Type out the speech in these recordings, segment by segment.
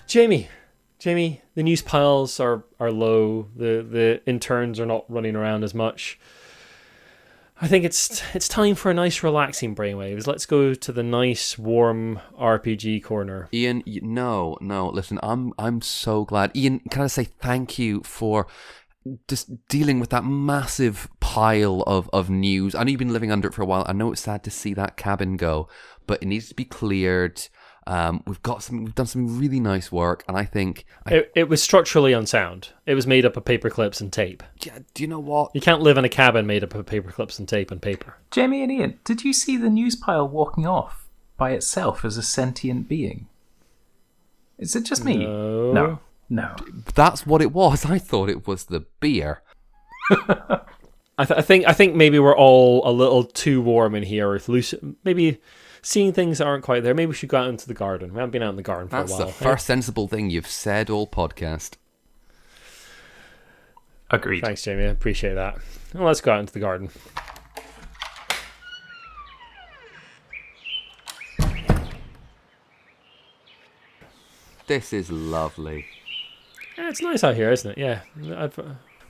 Jamie, the news piles are low. The interns are not running around as much. I think it's time for a nice relaxing brainwaves. Let's go to the nice warm RPG corner. Ian, no, listen, I'm so glad. Ian, can I say thank you for just dealing with that massive pile of news. I know you've been living under it for a while. I know it's sad to see that cabin go, but it needs to be cleared. We've done some really nice work, and I think it was structurally unsound. It was made up of paper clips and tape. Yeah, do you know what? You can't live in a cabin made up of paper clips and tape and paper. Jamie and Ian, did you see the news pile walking off by itself as a sentient being? Is it just me? No. That's what it was. I thought it was the beer. I think maybe we're all a little too warm in here, or maybe seeing things that aren't quite there. Maybe we should go out into the garden. We haven't been out in the garden for a while. That's the first sensible thing you've said all podcast. Agreed. Thanks, Jamie. I appreciate that. Well, let's go out into the garden. This is lovely. Yeah, it's nice out here, isn't it? Yeah.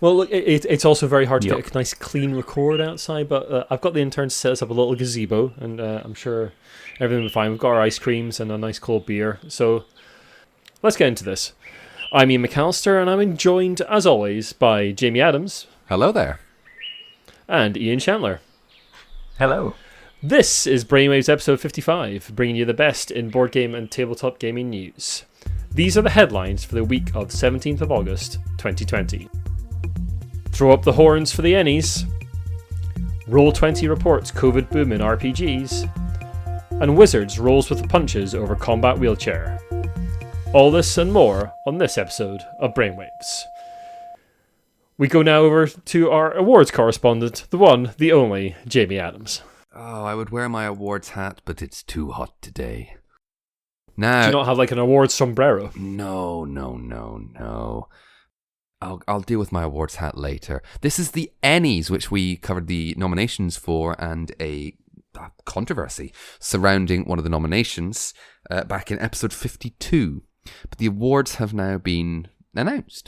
Well, look, it's also very hard to get a nice clean record outside, but I've got the interns set us up a little gazebo, and I'm sure everything will be fine. We've got our ice creams and a nice cold beer, so let's get into this. I'm Ian McAllister, and I'm joined, as always, by Jamie Adams. Hello there. And Ian Chandler. Hello. This is Brainwaves episode 55, bringing you the best in board game and tabletop gaming news. These are the headlines for the week of 17th of August, 2020. Throw up the horns for the Ennies. Roll20 reports COVID boom in RPGs. And Wizards rolls with the punches over combat wheelchair. All this and more on this episode of Brainwaves. We go now over to our awards correspondent, the one, the only, Jamie Adams. Oh, I would wear my awards hat, but it's too hot today. Now, do you not have like an awards sombrero? No. I'll deal with my awards hat later. This is the Ennies, which we covered the nominations for, and a controversy surrounding one of the nominations back in episode 52. But the awards have now been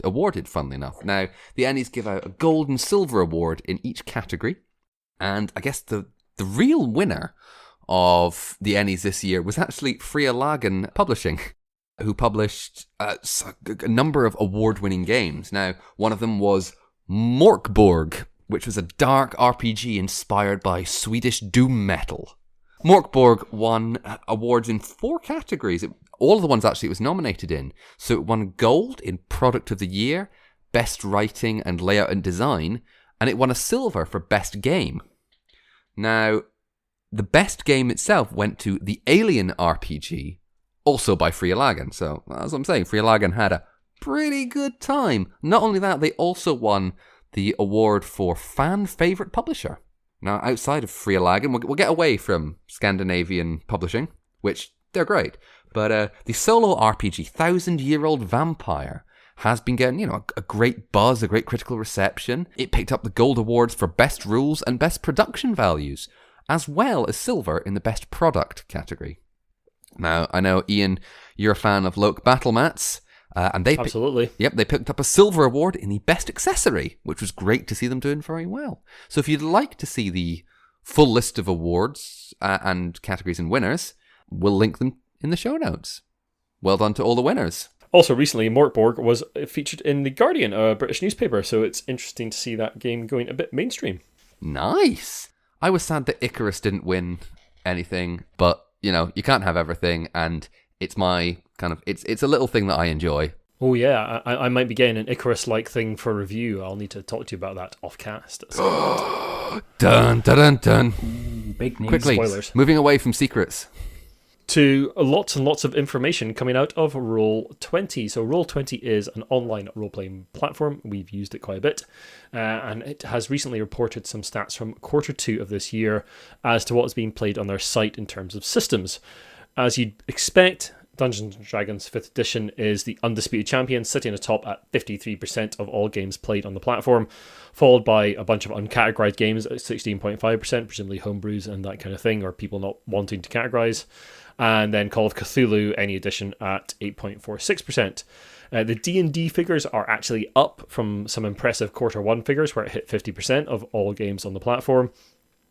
awarded, funnily enough. Now, the Ennies give out a gold and silver award in each category, and I guess the real winner of the Ennies this year was actually Frialagen Publishing, who published a number of award-winning games. Now, one of them was Morkborg, which was a dark RPG inspired by Swedish doom metal. Morkborg won awards in 4 categories. All of the ones actually it was nominated in. So it won gold in Product of the Year, Best Writing and Layout and Design, and it won a silver for Best Game. Now, the best game itself went to the Alien RPG, also by Frialagen. So, as I'm saying, Frialagen had a pretty good time. Not only that, they also won the award for Fan Favorite Publisher. Now, outside of Frialagen, we'll get away from Scandinavian publishing, which they're great. But the solo RPG, 1000-Year-Old Vampire, has been getting, a great buzz, a great critical reception. It picked up the gold awards for Best Rules and Best Production Values, as well as silver in the Best Product category. Now, I know, Ian, you're a fan of Loke Battle Mats, and they absolutely. They picked up a silver award in the Best Accessory, which was great to see them doing very well. So if you'd like to see the full list of awards and categories and winners, we'll link them in the show notes. Well done to all the winners. Also, recently, Morkborg was featured in The Guardian, a British newspaper, so it's interesting to see that game going a bit mainstream. Nice! I was sad that Icarus didn't win anything, but, you can't have everything, and it's my it's a little thing that I enjoy. Oh yeah, I might be getting an Icarus-like thing for review. I'll need to talk to you about that off-cast. Dun, dun, dun, dun. Ooh, big news. Quickly, spoilers. Moving away from secrets. To lots and lots of information coming out of Roll20. So Roll20 is an online role-playing platform. We've used it quite a bit. And it has recently reported some stats from Q2 of this year as to what is being played on their site in terms of systems. As you'd expect, Dungeons & Dragons 5th edition is the undisputed champion, sitting atop at 53% of all games played on the platform, followed by a bunch of uncategorized games at 16.5%, presumably homebrews and that kind of thing, or people not wanting to categorize. And then Call of Cthulhu, any edition, at 8.46%. The D&D figures are actually up from some impressive Q1 figures where it hit 50% of all games on the platform.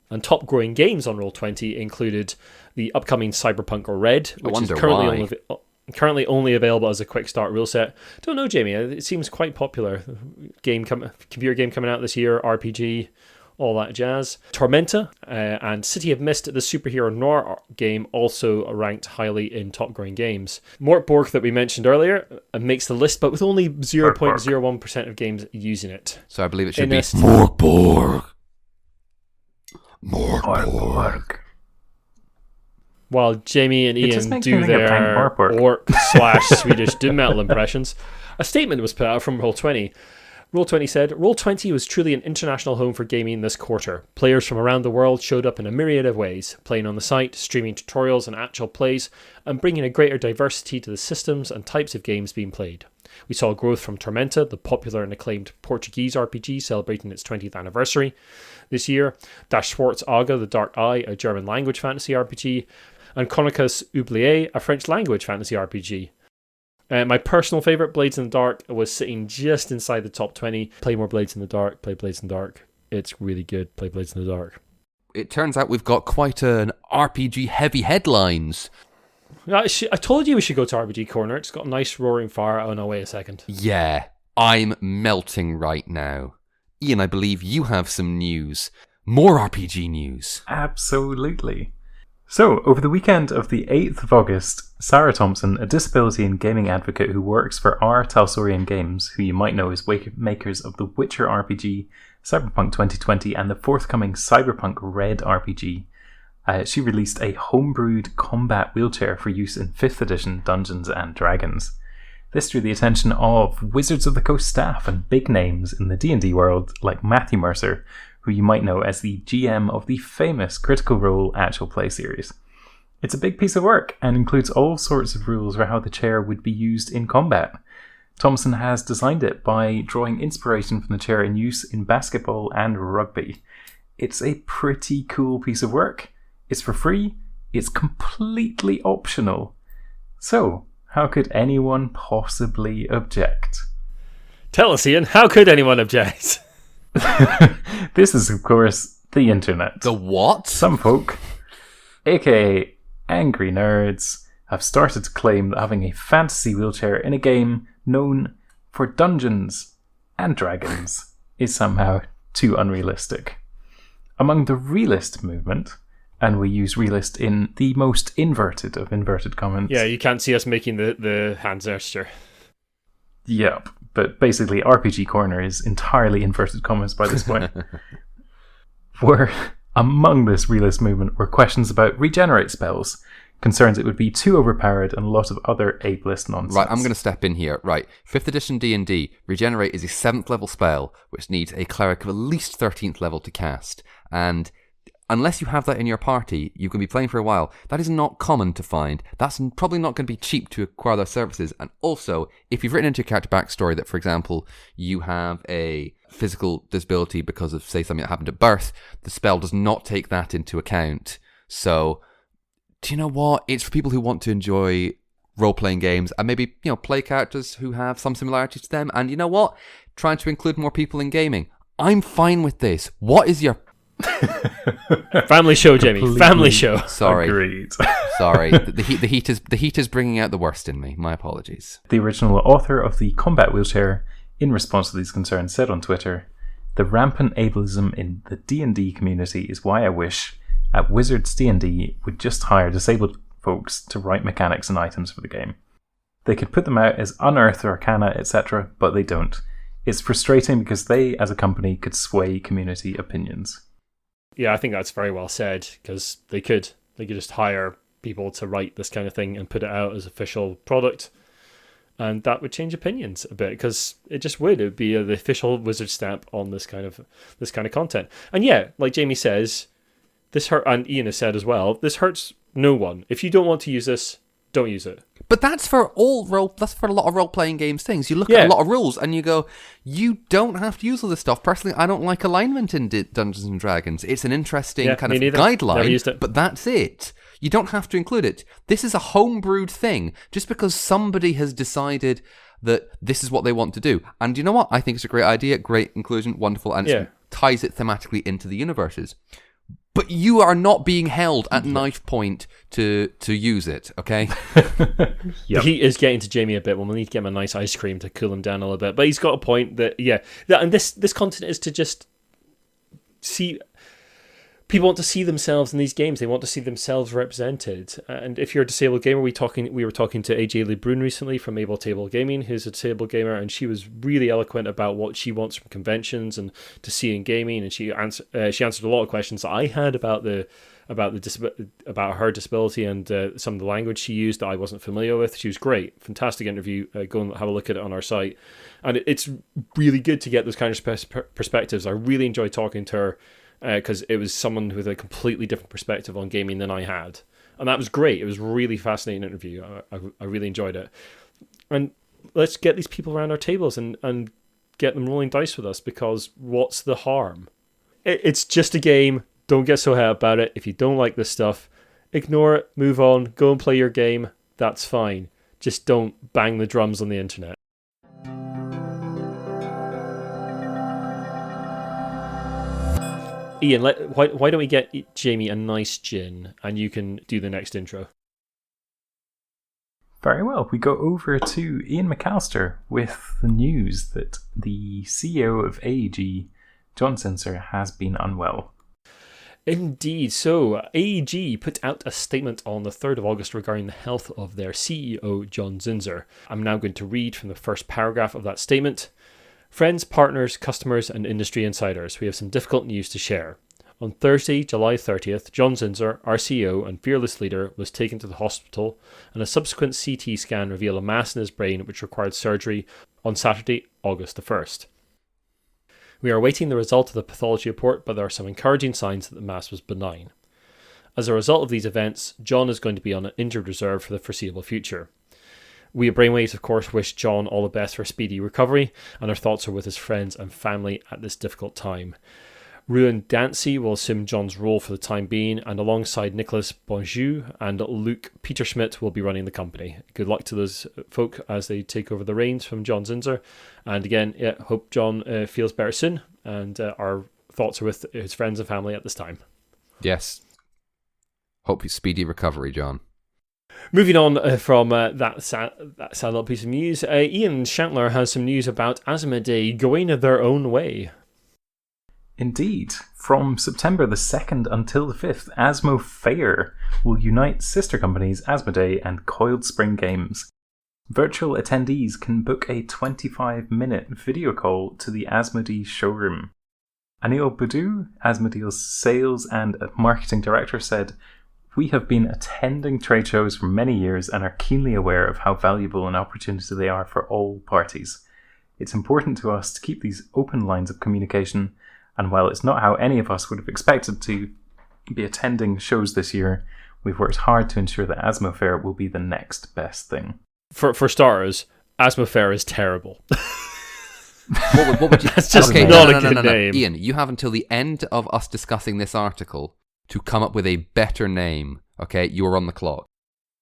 And top growing games on Roll20 included the upcoming Cyberpunk Red, which is currently only available as a quick start rule set. Don't know, Jamie. It seems quite popular. Computer game coming out this year, RPG, all that jazz. Tormenta and City of Mist, the superhero noir game, also ranked highly in top growing games. Mort Borg, that we mentioned earlier, makes the list, but with only 0.01% of games using it. So I believe it should be Mort Borg. Mort Borg. While Jamie and Ian do their orc/Swedish doom metal impressions, a statement was put out from Roll20. Roll20 said, Roll20 was truly an international home for gaming this quarter. Players from around the world showed up in a myriad of ways, playing on the site, streaming tutorials and actual plays, and bringing a greater diversity to the systems and types of games being played. We saw growth from Tormenta, the popular and acclaimed Portuguese RPG celebrating its 20th anniversary this year, Das Schwarze Auge, the Dark Eye, a German language fantasy RPG, and Chroniques Oubliées, a French language fantasy RPG. My personal favourite, Blades in the Dark, was sitting just inside the top 20. Play more Blades in the Dark, play Blades in the Dark. It's really good, play Blades in the Dark. It turns out we've got quite an RPG-heavy headlines. I told you we should go to RPG Corner. It's got a nice roaring fire. Oh no, wait a second. Yeah, I'm melting right now. Ian, I believe you have some news. More RPG news. Absolutely. So, over the weekend of the 8th of August, Sarah Thompson, a disability and gaming advocate who works for R. Talsorian Games, who you might know as makers of the Witcher RPG, Cyberpunk 2020, and the forthcoming Cyberpunk Red RPG, she released a homebrewed combat wheelchair for use in 5th edition Dungeons and Dragons. This drew the attention of Wizards of the Coast staff and big names in the D&D world like Matthew Mercer, who you might know as the GM of the famous Critical Role actual play series. It's a big piece of work and includes all sorts of rules for how the chair would be used in combat. Thompson has designed it by drawing inspiration from the chair in use in basketball and rugby. It's a pretty cool piece of work. It's for free. It's completely optional. So, how could anyone possibly object? Tell us, Ian, how could anyone object? This is, of course, the internet. The what? Some folk, aka angry nerds, have started to claim that having a fantasy wheelchair in a game known for Dungeons and Dragons is somehow too unrealistic. Among the realist movement, and we use realist in the most inverted of inverted commas. Yeah, you can't see us making the hand gesture. Yep. But basically, RPG Corner is entirely inverted commas by this point. Where among this realist movement were questions about regenerate spells, concerns it would be too overpowered, and a lot of other ableist nonsense. Right, I'm going to step in here. Right, 5th edition D&D, regenerate is a 7th level spell, which needs a cleric of at least 13th level to cast. And unless you have that in your party, you can be playing for a while. That is not common to find. That's probably not going to be cheap to acquire those services. And also, if you've written into your character backstory that, for example, you have a physical disability because of, say, something that happened at birth, the spell does not take that into account. So, do you know what? It's for people who want to enjoy role-playing games and maybe, play characters who have some similarities to them. And you know what? Trying to include more people in gaming. I'm fine with this. What is your... Family show, Jamie. Completely Family show. Sorry. Agreed. Sorry. The heat is bringing out the worst in me. My apologies. The original author of the combat wheelchair, in response to these concerns, said on Twitter, "The rampant ableism in the D&D community is why I wish at Wizards D&D would just hire disabled folks to write mechanics and items for the game. They could put them out as unearthed arcana, etc., but they don't. It's frustrating because they, as a company, could sway community opinions." Yeah, I think that's very well said, because they could just hire people to write this kind of thing and put it out as official product, and that would change opinions a bit, because it just would. It would be the official Wizard stamp on this kind of content. And yeah, like Jamie says, this hurt, and Ian has said as well, this hurts no one. If you don't want to use this, don't use it. But that's for that's for a lot of role-playing games things. You look at a lot of rules and you go, you don't have to use all this stuff. Personally, I don't like alignment in Dungeons and Dragons. It's an interesting kind of guideline, Never used it. But that's it. You don't have to include it. This is a homebrewed thing. Just because somebody has decided that this is what they want to do. And you know what? I think it's a great idea, great inclusion, wonderful, and it ties it thematically into the universes. But you are not being held at knife point to use it, okay? The heat is getting to Jamie a bit. We'll need to get him a nice ice cream to cool him down a little bit. But he's got a point that, and this content is to just see... People want to see themselves in these games. They want to see themselves represented. And if you're a disabled gamer, we were talking to AJ Brun recently from Able Table Gaming, who's a disabled gamer, and she was really eloquent about what she wants from conventions and to see in gaming. And she answered a lot of questions that I had about her disability and some of the language she used that I wasn't familiar with. She was great, fantastic interview. Go and have a look at it on our site. And it's really good to get those kind of perspectives. I really enjoyed talking to her. Because it was someone with a completely different perspective on gaming than I had. And that was great. It was a really fascinating interview. I really enjoyed it. And let's get these people around our tables and get them rolling dice with us, because what's the harm? It's just a game. Don't get so hot about it. If you don't like this stuff, ignore it, move on, go and play your game. That's fine. Just don't bang the drums on the internet. Ian, why don't we get Jamie a nice gin and you can do the next intro? Very well. We go over to Ian McAllister with the news that the CEO of AEG, John Zinser, has been unwell. Indeed. So, AEG put out a statement on the 3rd of August regarding the health of their CEO, John Zinser. I'm now going to read from the first paragraph of that statement. Friends, partners, customers, and industry insiders, we have some difficult news to share. On Thursday, July 30th, John Zinser, our CEO and fearless leader, was taken to the hospital, and a subsequent CT scan revealed a mass in his brain which required surgery on Saturday, August the 1st. We are awaiting the result of the pathology report, but there are some encouraging signs that the mass was benign. As a result of these events, John is going to be on an injured reserve for the foreseeable future. We at Brainwaves, of course, wish John all the best for a speedy recovery, and our thoughts are with his friends and family at this difficult time. Ruan Dancy will assume John's role for the time being, and alongside Nicolas Bonjou and Luc Peterschmidt will be running the company. Good luck to those folk as they take over the reins from John Zinser. And again, hope John feels better soon, and our thoughts are with his friends and family at this time. Yes. Hope you speedy recovery, John. Moving on from that sad little piece of news, Ian Shantler has some news about Asmodee going their own way. Indeed. From September the 2nd until the 5th, Asmofair will unite sister companies Asmodee and Coiled Spring Games. Virtual attendees can book a 25-minute video call to the Asmodee showroom. Anil Boudou, Asmodee's sales and marketing director, said, "We have been attending trade shows for many years and are keenly aware of how valuable an opportunity they are for all parties. It's important to us to keep these open lines of communication, and while it's not how any of us would have expected to be attending shows this year, we've worked hard to ensure that Asmofair will be the next best thing." For starters, Asmofair is terrible. What would you... That's just not a good name. Ian, you have until the end of us discussing this article to come up with a better name, okay? You are on the clock.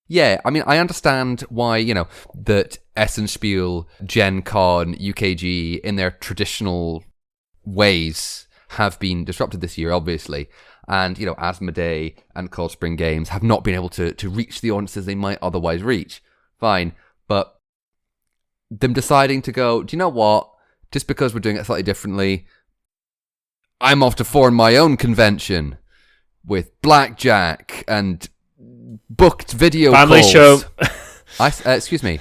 Yeah, I mean, I understand why, that Essenspiel, Gen Con, UKG, in their traditional ways have been disrupted this year, obviously. And, Asmodee and Cold Spring Games have not been able to reach the audiences they might otherwise reach. Fine. But them deciding to go, do you know what? Just because we're doing it slightly differently, I'm off to form my own convention with blackjack and booked video family calls. Show. Excuse me.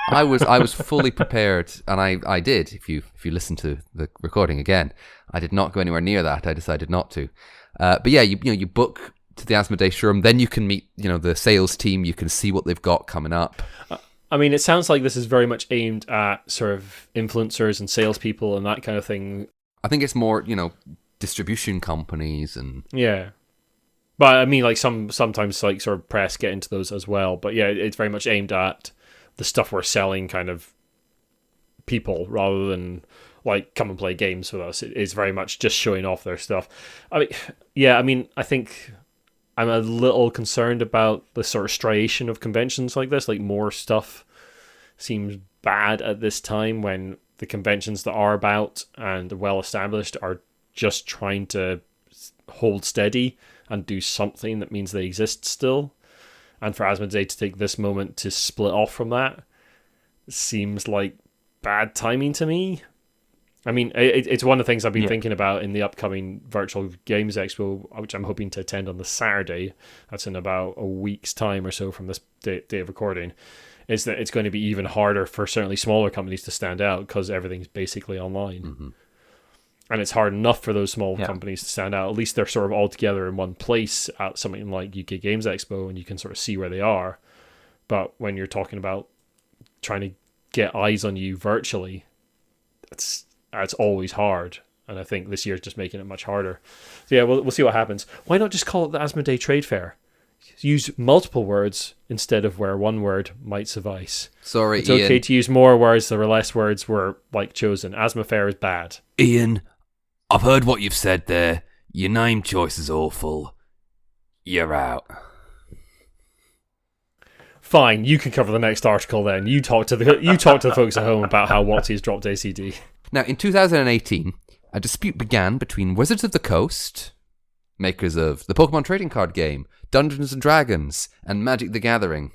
I was fully prepared, and I did. If you listen to the recording again, I did not go anywhere near that. I decided not to. But yeah, you book to the Asmodee showroom, then you can meet the sales team. You can see what they've got coming up. I mean, it sounds like this is very much aimed at sort of influencers and salespeople and that kind of thing. I think it's more distribution companies and yeah. But I mean, like sometimes like sort of press get into those as well. But yeah, it's very much aimed at the stuff we're selling, kind of people, rather than like come and play games with us. It's very much just showing off their stuff. I think I'm a little concerned about the sort of striation of conventions like this. Like, more stuff seems bad at this time when the conventions that are about and well established are just trying to hold steady and do something that means they exist still. And for Asmodee to take this moment to split off from that seems like bad timing to me. I mean, it's one of the things I've been thinking about in the upcoming Virtual Games Expo, which I'm hoping to attend on the Saturday. That's in about a week's time or so from this day of recording. Is that it's going to be even harder for certainly smaller companies to stand out because everything's basically online. Mm-hmm. And it's hard enough for those small companies to stand out. At least they're sort of all together in one place at something like UK Games Expo, and you can sort of see where they are. But when you're talking about trying to get eyes on you virtually, it's always hard. And I think this year's just making it much harder. So yeah, we'll see what happens. Why not just call it the Asmodee Trade Fair? Use multiple words instead of where one word might suffice. Sorry, it's Ian. okay to use more words. There were less words were like chosen. Asmofair is bad. Ian, I've heard what you've said there. Your name choice is awful. You're out. Fine, you can cover the next article then. You talk to the folks at home about how WOTC has dropped ACD. Now, in 2018, a dispute began between Wizards of the Coast, makers of the Pokemon trading card game, Dungeons & Dragons, and Magic the Gathering,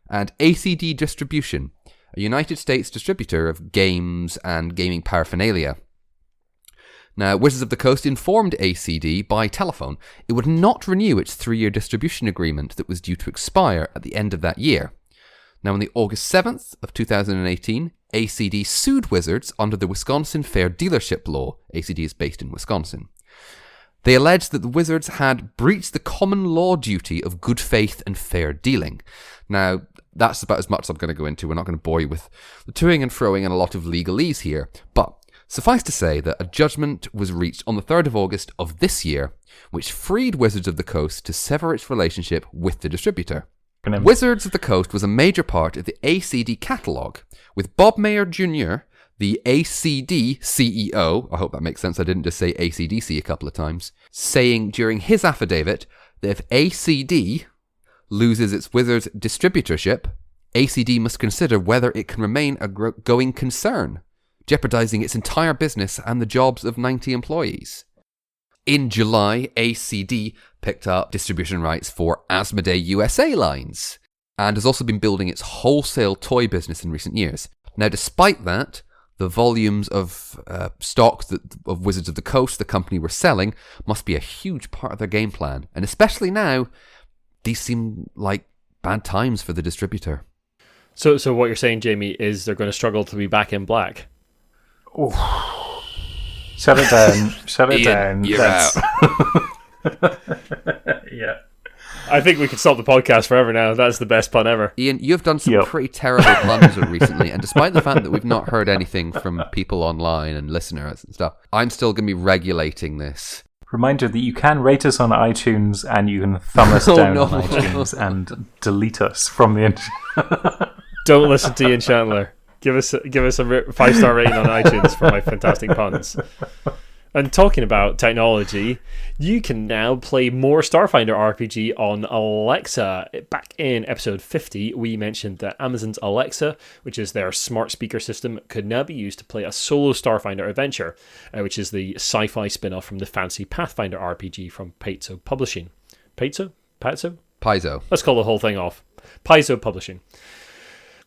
and ACD Distribution, a United States distributor of games and gaming paraphernalia. Now, Wizards of the Coast informed ACD by telephone it would not renew its 3-year distribution agreement that was due to expire at the end of that year. Now, on the August 7th of 2018, ACD sued Wizards under the Wisconsin Fair Dealership Law. ACD is based in Wisconsin. They alleged that the Wizards had breached the common law duty of good faith and fair dealing. Now, that's about as much as I'm going to go into. We're not going to bore you with the toing and froing and a lot of legalese here. But suffice to say that a judgment was reached on the 3rd of August of this year, which freed Wizards of the Coast to sever its relationship with the distributor. Wizards of the Coast was a major part of the ACD catalogue, with Bob Mayer Jr., the ACD CEO, I hope that makes sense, I didn't just say ACDC a couple of times, saying during his affidavit that if ACD loses its Wizards distributorship, ACD must consider whether it can remain a going concern, jeopardizing its entire business and the jobs of 90 employees. In July, ACD picked up distribution rights for Asmodee USA lines, and has also been building its wholesale toy business in recent years. Now, despite that, the volumes of stock of Wizards of the Coast the company were selling must be a huge part of their game plan. And especially now, these seem like bad times for the distributor. So what you're saying, Jamie, is they're going to struggle to be back in black? Oh. Shut it down. Shut it Ian, down. You're out. Yeah. I think we could stop the podcast forever now. That's the best pun ever. Ian, you've done some pretty terrible puns recently, and despite the fact that we've not heard anything from people online and listeners and stuff, I'm still going to be regulating this. Reminder that you can rate us on iTunes and you can thumb us down on iTunes and delete us from the internet. Don't listen to Ian Chandler. Give us a 5-star rating on iTunes for my fantastic puns. And talking about technology, you can now play more Starfinder RPG on Alexa. Back in episode 50, we mentioned that Amazon's Alexa, which is their smart speaker system, could now be used to play a solo Starfinder adventure, which is the sci-fi spin-off from the fancy Pathfinder RPG from Paizo Publishing. Paizo? Paizo. Let's call the whole thing off. Paizo Publishing.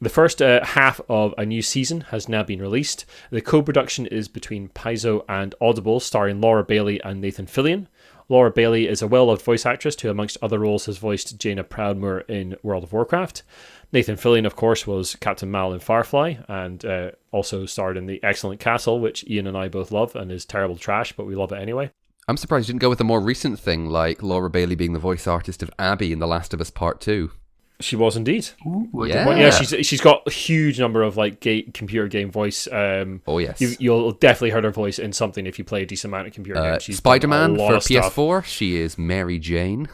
The first half of a new season has now been released. The co-production is between Paizo and Audible, starring Laura Bailey and Nathan Fillion. Laura Bailey is a well-loved voice actress who, amongst other roles, has voiced Jaina Proudmoore in World of Warcraft. Nathan Fillion, of course, was Captain Mal in Firefly, and also starred in The Excellent Castle, which Ian and I both love, and is terrible trash, but we love it anyway. I'm surprised you didn't go with a more recent thing, like Laura Bailey being the voice artist of Abby in The Last of Us Part 2. She was indeed. Ooh, Yeah. Well, yeah, she's got a huge number of like computer game voice. Oh yes. You'll definitely heard her voice in something if you play a decent amount of computer games. She's done Spider-Man a lot for of stuff. PS4. She is Mary Jane.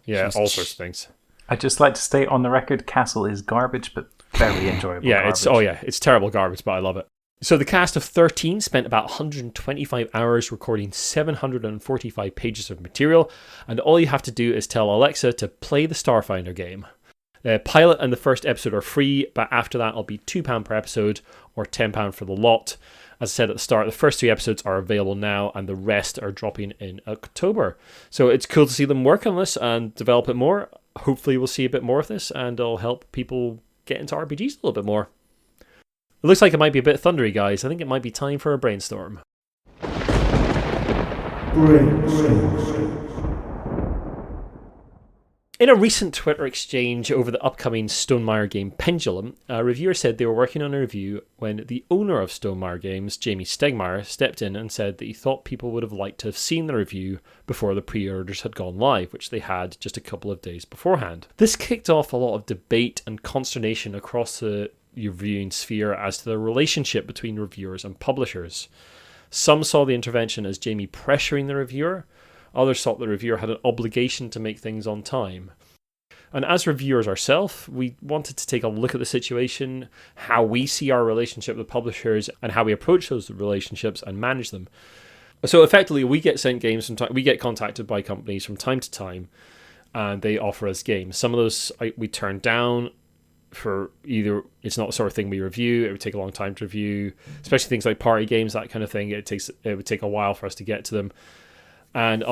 Yeah, She's- all sorts of things. I'd just like to state on the record, Castle is garbage, but very enjoyable. Yeah, garbage. it's terrible garbage, but I love it. So the cast of 13 spent about 125 hours recording 745 pages of material, and all you have to do is tell Alexa to play the Starfinder game. The pilot and the first episode are free, but after that it'll be £2 per episode or £10 for the lot. As I said at the start, the first 3 episodes are available now and the rest are dropping in October. So it's cool to see them work on this and develop it more. Hopefully we'll see a bit more of this and it'll help people get into RPGs a little bit more. It looks like it might be a bit thundery, guys. I think it might be time for a brainstorm. In a recent Twitter exchange over the upcoming Stonemaier game Pendulum, a reviewer said they were working on a review when the owner of Stonemaier Games, Jamie Stegmaier, stepped in and said that he thought people would have liked to have seen the review before the pre-orders had gone live, which they had just a couple of days beforehand. This kicked off a lot of debate and consternation across the reviewing sphere as to the relationship between reviewers and publishers. Some saw the intervention as Jamie pressuring the reviewer. Others thought the reviewer had an obligation to make things on time. And as reviewers ourselves, we wanted to take a look at the situation, how we see our relationship with publishers, and how we approach those relationships and manage them. So effectively, we get sent games we get contacted by companies from time to time, and they offer us games. Some of those we turn down for either it's not the sort of thing we review, it would take a long time to review, especially things like party games, that kind of thing. It would take a while for us to get to them. And a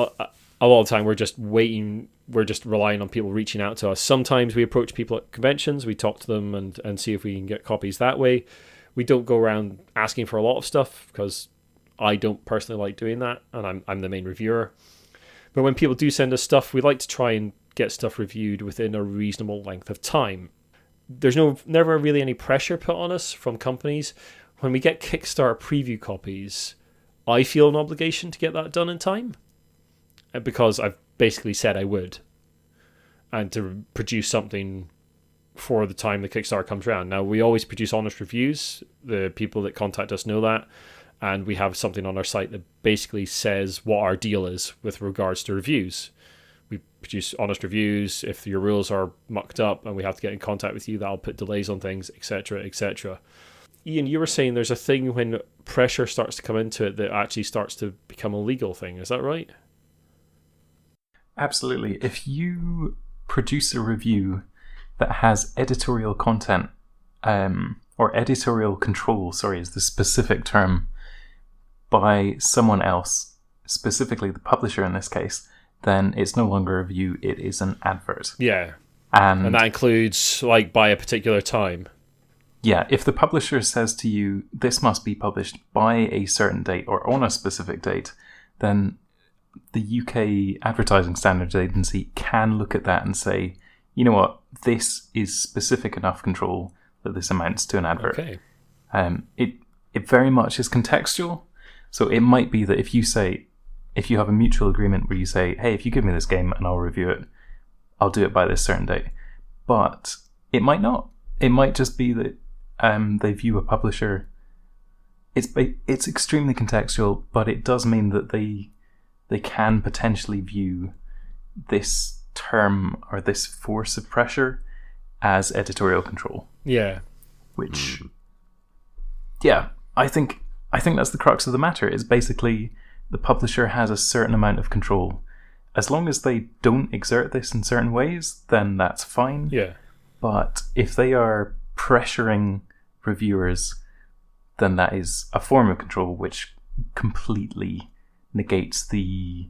lot of the time we're just waiting, we're just relying on people reaching out to us. Sometimes we approach people at conventions, we talk to them and see if we can get copies that way. We don't go around asking for a lot of stuff because I don't personally like doing that, and I'm the main reviewer. But when people do send us stuff, we like to try and get stuff reviewed within a reasonable length of time. There's never really any pressure put on us from companies. When we get Kickstarter preview copies, I feel an obligation to get that done in time, because I've basically said I would, and to produce something for the time the Kickstarter comes around. Now, we always produce honest reviews. The people that contact us know that, and we have something on our site that basically says what our deal is with regards to reviews. We produce honest reviews. If your rules are mucked up and we have to get in contact with you, that'll put delays on things, etc., etc. Ian, you were saying there's a thing when pressure starts to come into it that actually starts to become a legal thing. Is that right? Absolutely. If you produce a review that has editorial content, or editorial control, is the specific term, by someone else, specifically the publisher in this case, then it's no longer a review, it is an advert. Yeah. And that includes, like, by a particular time. Yeah, if the publisher says to you, this must be published by a certain date or on a specific date, then the UK Advertising Standards Agency can look at that and say, you know what, this is specific enough control that this amounts to an advert. Okay. It very much is contextual. So it might be that if you have a mutual agreement where you say, hey, if you give me this game and I'll review it, I'll do it by this certain date. But it might not. It might just be that they view a publisher. It's extremely contextual, but it does mean that they can potentially view this term or this force of pressure as editorial control. Yeah. Which, yeah, I think that's the crux of the matter. Is basically the publisher has a certain amount of control. As long as they don't exert this in certain ways, then that's fine. Yeah. But if they are pressuring reviewers, then that is a form of control which completely negates the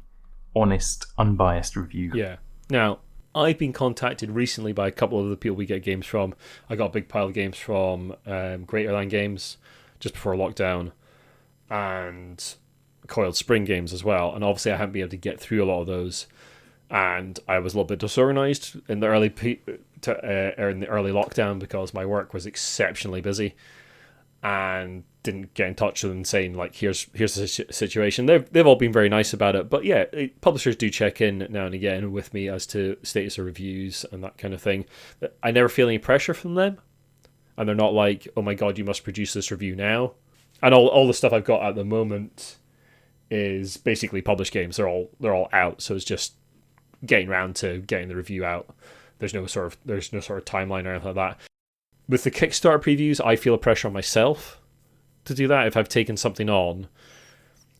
honest, unbiased review. Yeah. Now, I've been contacted recently by a couple of the people we get games from. I got a big pile of games from Greater Land Games just before lockdown, and Coiled Spring Games as well. And obviously I haven't been able to get through a lot of those. And I was a little bit disorganized in the early lockdown because my work was exceptionally busy and didn't get in touch with them saying like, here's the situation. They've all been very nice about it. But yeah, publishers do check in now and again with me as to status of reviews and that kind of thing. I never feel any pressure from them, and they're not like, oh my god, you must produce this review now. And all the stuff I've got at the moment is basically published games. They're all out, so it's just getting around to getting the review out. There's no sort of timeline or anything like that. With the Kickstarter previews, I feel a pressure on myself to do that. If I've taken something on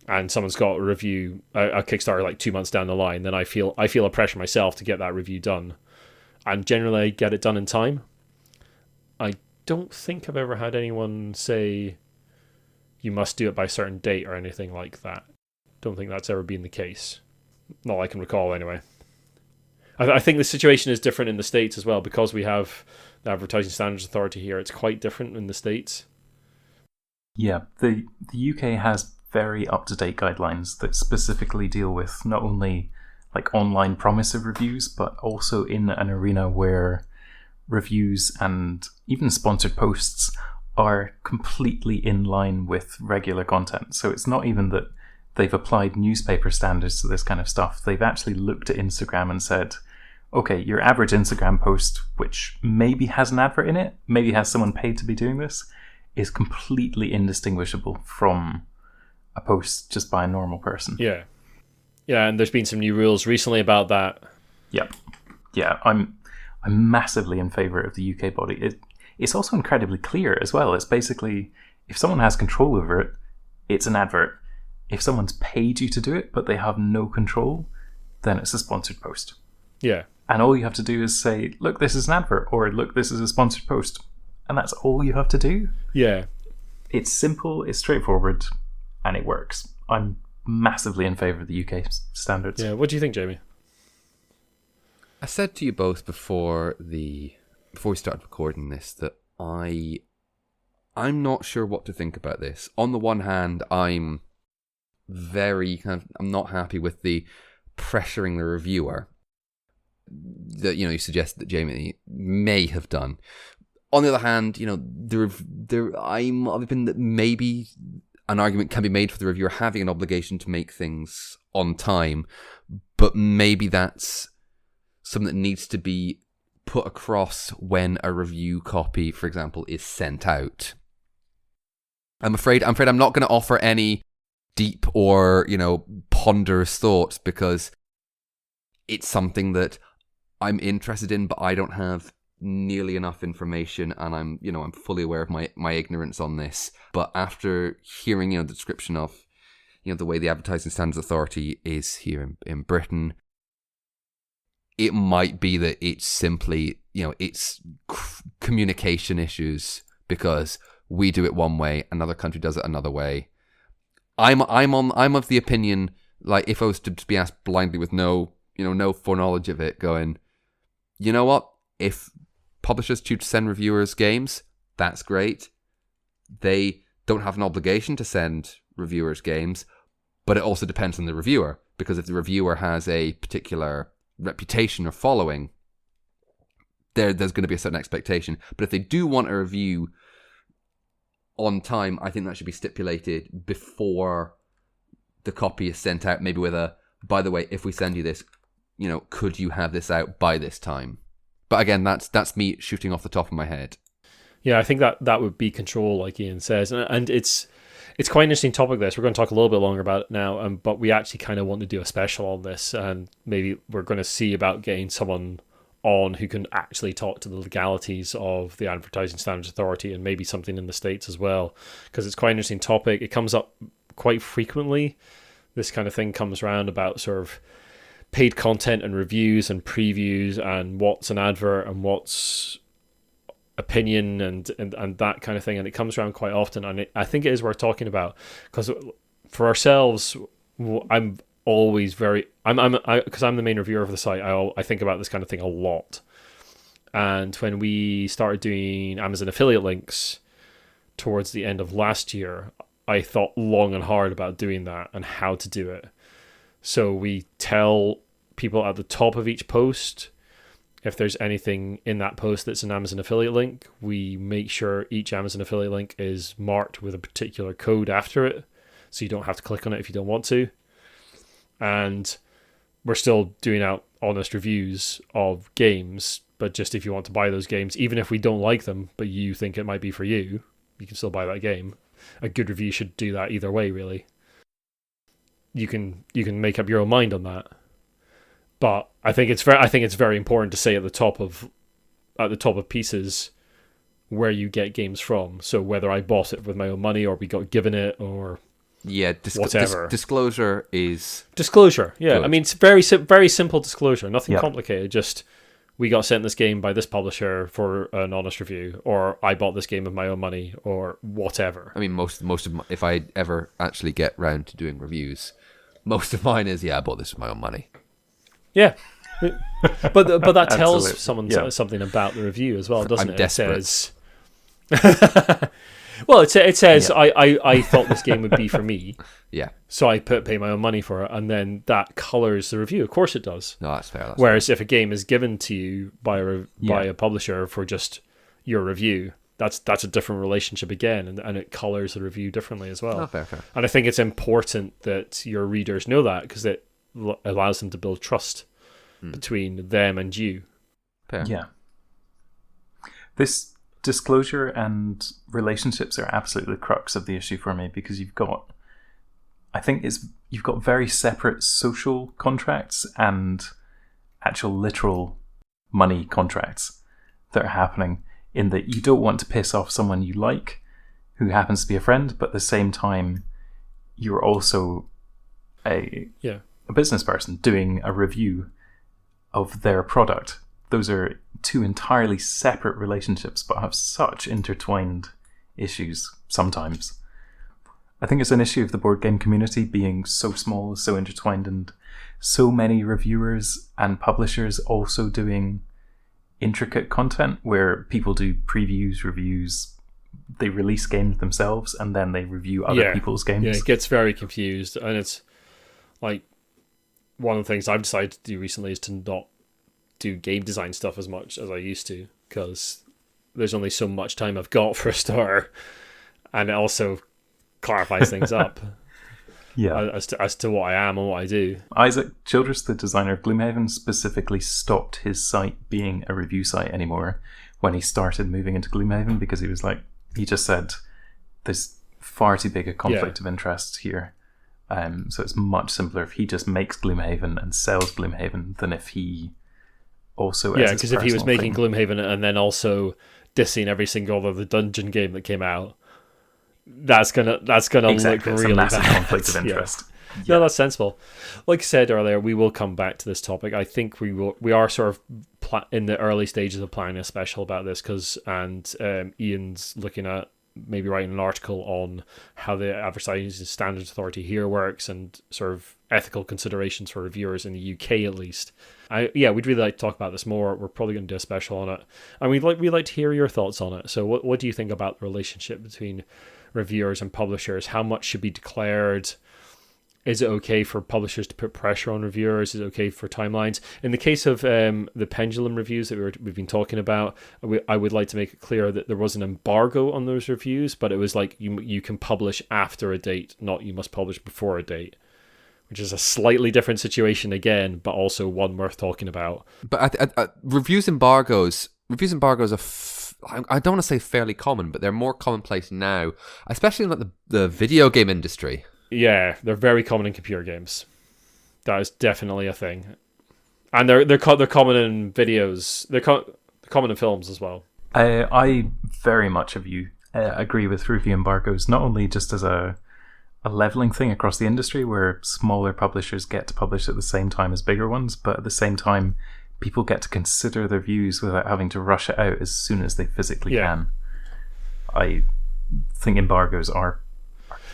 and someone's got a review, a Kickstarter like 2 months down the line, then I feel a pressure myself to get that review done. And generally I get it done in time. I don't think I've ever had anyone say you must do it by a certain date or anything like that. Don't think that's ever been the case. Not that I can recall anyway. I think the situation is different in the States as well, because we have the Advertising Standards Authority here. It's quite different in the States. Yeah, the UK has very up-to-date guidelines that specifically deal with not only like online promise of reviews, but also in an arena where reviews and even sponsored posts are completely in line with regular content. So it's not even that they've applied newspaper standards to this kind of stuff. They've actually looked at Instagram and said, okay, your average Instagram post, which maybe has an advert in it, maybe has someone paid to be doing this, is completely indistinguishable from a post just by a normal person. Yeah. Yeah, and there's been some new rules recently about that. Yep. Yeah, I'm massively in favour of the UK body. It's also incredibly clear as well. It's basically, if someone has control over it, it's an advert. If someone's paid you to do it, but they have no control, then it's a sponsored post. Yeah. And all you have to do is say, look, this is an advert, or look, this is a sponsored post. And that's all you have to do. Yeah. It's simple, it's straightforward, and it works. I'm massively in favour of the UK standards. Yeah. What do you think, Jamie? I said to you both before we started recording this that I'm not sure what to think about this. On the one hand, I'm not happy with the pressuring the reviewer that you suggested that Jamie may have done. On the other hand, I'm of the opinion that maybe an argument can be made for the reviewer having an obligation to make things on time, but maybe that's something that needs to be put across when a review copy, for example, is sent out. I'm afraid I'm not going to offer any deep or ponderous thoughts, because it's something that I'm interested in, but I don't have nearly enough information, and I'm fully aware of my ignorance on this. But after hearing the description of the way the Advertising Standards Authority is here in Britain, it might be that it's simply it's communication issues, because we do it one way, another country does it another way. I'm of the opinion, like, if I was to be asked blindly with no foreknowledge of it, going, you know what? If publishers choose to send reviewers games, that's great. They don't have an obligation to send reviewers games, but it also depends on the reviewer, because if the reviewer has a particular reputation or following, there's going to be a certain expectation. But if they do want a review on time, I think that should be stipulated before the copy is sent out, maybe with a, by the way, if we send you this, could you have this out by this time? But again, that's me shooting off the top of my head. Yeah, I think that would be control, like Ian says, and it's quite an interesting topic. This we're going to talk a little bit longer about it now, but we actually kind of want to do a special on this, and maybe we're going to see about getting someone on who can actually talk to the legalities of the Advertising Standards Authority, and maybe something in the States as well, because it's quite an interesting topic. It comes up quite frequently. This kind of thing comes around about sort of paid content and reviews and previews, and what's an advert and what's opinion and that kind of thing, and it comes around quite often, and I think it is worth talking about, because for ourselves, I'm always because I'm the main reviewer of the site, I think about this kind of thing a lot. And when we started doing Amazon affiliate links towards the end of last year, I thought long and hard about doing that and how to do it. So we tell people at the top of each post if there's anything in that post that's an Amazon affiliate link, we make sure each Amazon affiliate link is marked with a particular code after it, so you don't have to click on it if you don't want to. And we're still doing out honest reviews of games, but just if you want to buy those games, even if we don't like them, but you think it might be for you, you can still buy that game. A good review should do that either way, really. You can make up your own mind on that. But I think it's very important to say at the top of pieces where you get games from. So whether I bought it with my own money or we got given it or whatever. Disclosure is disclosure. Yeah, good. I mean it's very simple disclosure. Nothing Yeah. complicated. Just we got sent this game by this publisher for an honest review, or I bought this game with my own money, or whatever. I mean, most of my, if I ever actually get round to doing reviews, most of mine is I bought this with my own money. Yeah, but that tells Absolutely. someone Yeah. something about the review as well, doesn't I'm it? desperate. It says, well, it says Yeah. I thought this game would be for me, Yeah, so I pay my own money for it, and then that colours the review. Of course, it does. no, that's fair. Whereas if a game is given to you by Yeah. a publisher for just your review, that's a different relationship again, and it colours the review differently as well. fair. And I think it's important that your readers know that, because it allows them to build trust between them and you. Fair. Yeah. This disclosure and relationships are absolutely the crux of the issue for me, because you've got very separate social contracts and actual literal money contracts that are happening, in that you don't want to piss off someone you like who happens to be a friend, but at the same time you're also a business person doing a review of their product. Those are two entirely separate relationships, but have such intertwined issues sometimes. I think it's an issue of the board game community being so small, so intertwined, and so many reviewers and publishers also doing intricate content where people do previews, reviews, they release games themselves, and then they review other people's games. Yeah, it gets very confused, and it's like one of the things I've decided to do recently is to not do game design stuff as much as I used to, because there's only so much time I've got for a starter, and it also clarifies things up as to what I am and what I do. Isaac Childress, the designer of Gloomhaven, specifically stopped his site being a review site anymore when he started moving into Gloomhaven, because he just said there's far too big a conflict of interest here. So it's much simpler if he just makes Gloomhaven and sells Gloomhaven than if he also because if he was making Gloomhaven and then also dissing every single other dungeon game that came out, that's gonna exactly. look It's really a massive bad. conflict of interest. Yeah. No, that's sensible. Like I said earlier, we will come back to this topic. I think we are sort of in the early stages of planning a special about this, and Ian's looking at maybe writing an article on how the Advertising Standards Authority here works, and sort of ethical considerations for reviewers in the UK at least. We'd really like to talk about this more. We're probably going to do a special on it, and we'd like to hear your thoughts on it. So what do you think about the relationship between reviewers and publishers? How much should be declared? Is it okay for publishers to put pressure on reviewers? Is it okay for timelines? In the case of the Pendulum reviews that we've been talking about, I would like to make it clear that there was an embargo on those reviews, but it was like you can publish after a date, not you must publish before a date, which is a slightly different situation again, but also one worth talking about. But reviews embargoes are I don't want to say fairly common, but they're more commonplace now, especially in like the video game industry. Yeah, they're very common in computer games. That is definitely a thing, and they're common in videos. They're common in films as well. I very much agree with review embargoes, not only just as a leveling thing across the industry where smaller publishers get to publish at the same time as bigger ones, but at the same time people get to consider their views without having to rush it out as soon as they physically can. I think embargoes are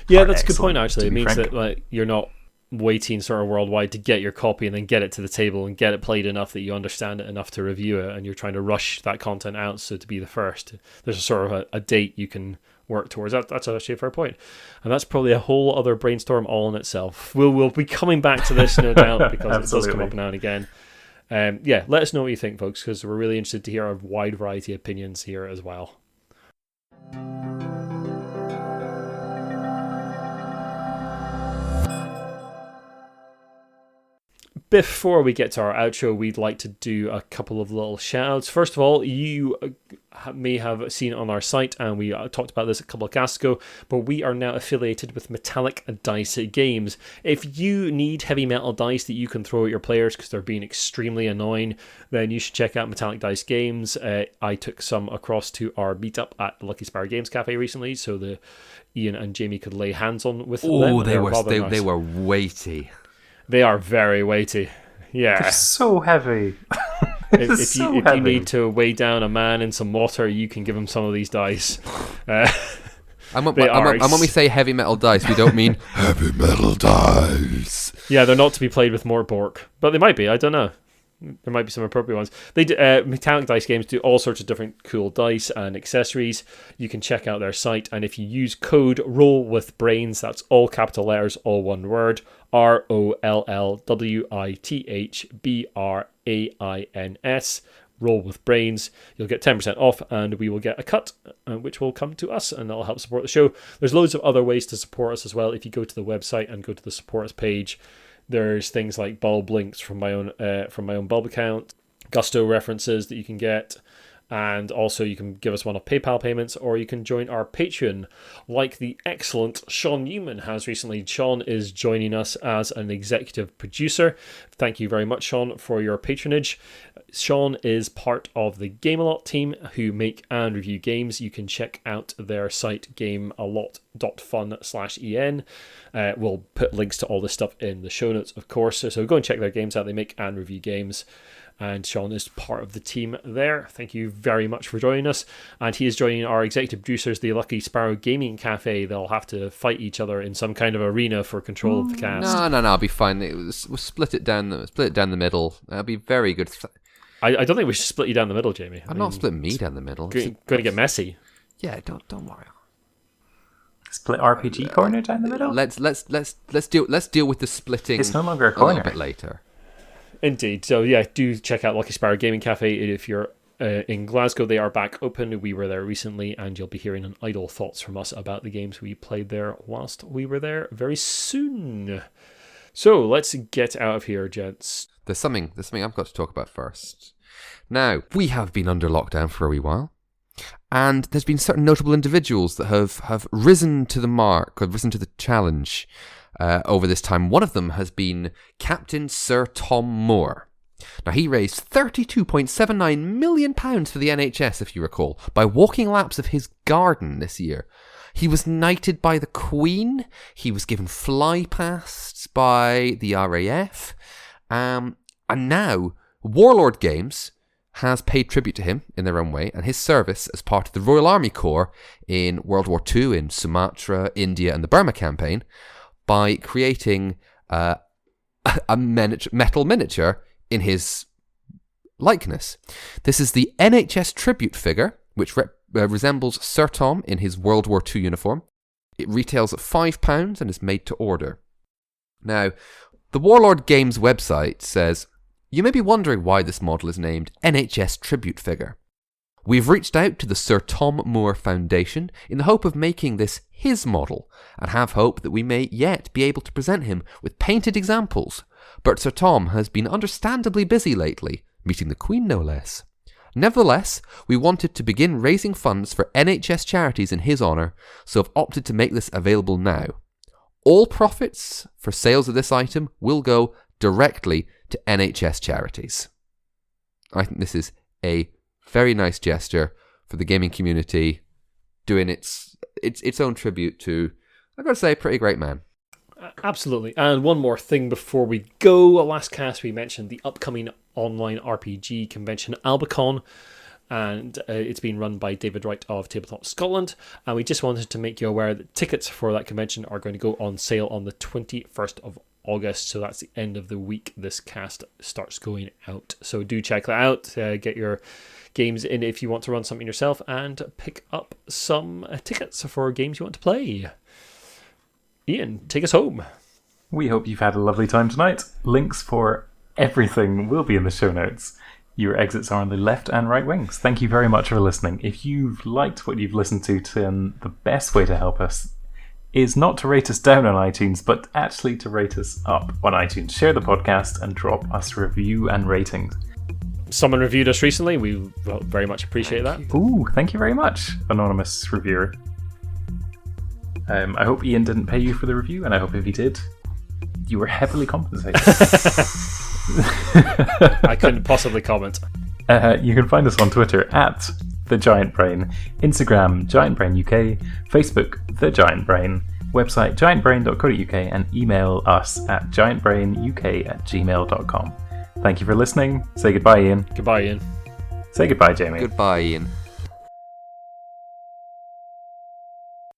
that's a good point, actually. It means frank. that you're not waiting sort of worldwide to get your copy and then get it to the table and get it played enough that you understand it enough to review it, and you're trying to rush that content out so to be the first. There's a sort of a date you can work towards. That's actually a fair point, and that's probably a whole other brainstorm all in itself. We'll be coming back to this, no doubt, because it does come up now and again. Yeah, let us know what you think, folks, because we're really interested to hear a wide variety of opinions here as well. Before we get to our outro, we'd like to do a couple of little shout-outs. First of all, you may have seen on our site, and we talked about this a couple of casts ago, but we are now affiliated with Metallic Dice Games. If you need heavy metal dice that you can throw at your players because they're being extremely annoying, then you should check out Metallic Dice Games. I took some across to our meetup at the Lucky Sparrow Games Cafe recently, so the Ian and Jamie could lay hands on with them. Oh, they were weighty. They are very weighty. Yeah. They're so heavy. If you need to weigh down a man in some water, you can give him some of these dice. And when we say heavy metal dice, we don't mean heavy metal dice. Yeah, they're not to be played with Mortbork, but they might be. I don't know. There might be some appropriate ones. They do, Metallic Dice Games do all sorts of different cool dice and accessories. You can check out their site, and if you use code ROLLWITHBRAINS, that's all capital letters, all one word, ROLLWITHBRAINS, Roll with Brains, you'll get 10% off, and we will get a cut, which will come to us, and that'll help support the show. There's loads of other ways to support us as well. If you go to the website and go to the support us page, there's things like bulb links from my own bulb account, Gusto references that you can get, and also you can give us one-off PayPal payments, or you can join our Patreon, like the excellent Shaun Newman has recently. Shaun is joining us as an executive producer. Thank you very much, Shaun, for your patronage. Shaun is part of the Gamealot team who make and review games. You can check out their site, gamealot.fun/en. We'll put links to all this stuff in the show notes, of course. So go and check their games out. They make and review games. And Shaun is part of the team there. Thank you very much for joining us. And he is joining our executive producers, the Lucky Sparrow Gaming Cafe. They'll have to fight each other in some kind of arena for control of the cast. No, I'll be fine. We'll split it down the middle. That'll be very good. I don't think we should split you down the middle, Jamie. I'm not splitting me down the middle. Going to get messy. Yeah, don't worry. Split RPG corner down the middle. Let's deal with the splitting. It's no longer a corner. A little bit later. Indeed. So yeah, do check out Lucky Sparrow Gaming Cafe if you're in Glasgow. They are back open. We were there recently, and you'll be hearing an idle thoughts from us about the games we played there whilst we were there very soon. So let's get out of here, gents. There's something I've got to talk about first. Now, we have been under lockdown for a wee while, and there's been certain notable individuals that have risen to the mark, or risen to the challenge over this time. One of them has been Captain Sir Tom Moore. Now, he raised £32.79 million for the NHS, if you recall, by walking laps of his garden this year. He was knighted by the Queen. He was given fly pasts by the RAF. And now, Warlord Games has paid tribute to him in their own way, and his service as part of the Royal Army Corps in World War II in Sumatra, India, and the Burma campaign by creating a metal miniature in his likeness. This is the NHS tribute figure, which resembles Sir Tom in his World War II uniform. It retails at £5 and is made to order. Now, the Warlord Games website says, "You may be wondering why this model is named NHS Tribute Figure. We've reached out to the Sir Tom Moore Foundation in the hope of making this his model, and have hope that we may yet be able to present him with painted examples. But Sir Tom has been understandably busy lately, meeting the Queen no less. Nevertheless, we wanted to begin raising funds for NHS charities in his honour, so have opted to make this available now. All profits for sales of this item will go directly to NHS charities." I think this is a very nice gesture for the gaming community, doing its own tribute to, I've got to say, a pretty great man. Absolutely. And one more thing before we go. Last cast we mentioned the upcoming online RPG convention Albacon, and it's being run by David Wright of Tabletop Scotland, and we just wanted to make you aware that tickets for that convention are going to go on sale on the 21st of August, so that's the end of the week this cast starts going out. So do check that out, get your games in if you want to run something yourself, and pick up some tickets for games you want to play. Ian, take us home. We hope you've had a lovely time tonight. Links for Everything will be in the show notes. Your exits are on the left and right wings. Thank you very much for listening. If you've liked what you've listened to, then the best way to help us is not to rate us down on iTunes, but actually to rate us up on iTunes. Share the podcast and drop us a review and ratings. Someone reviewed us recently. We very much appreciate that. Ooh, thank you very much, anonymous reviewer. I hope Ian didn't pay you for the review, and I hope if he did, you were heavily compensated. I couldn't possibly comment. You can find us on Twitter at The Giant Brain, Instagram Giant Brain UK, Facebook The Giant Brain, website giantbrain.co.uk, and email us at giantbrainuk@gmail.com. Thank you for listening. Say goodbye, Ian. Goodbye, Ian. Say goodbye, Jamie. Goodbye, Ian.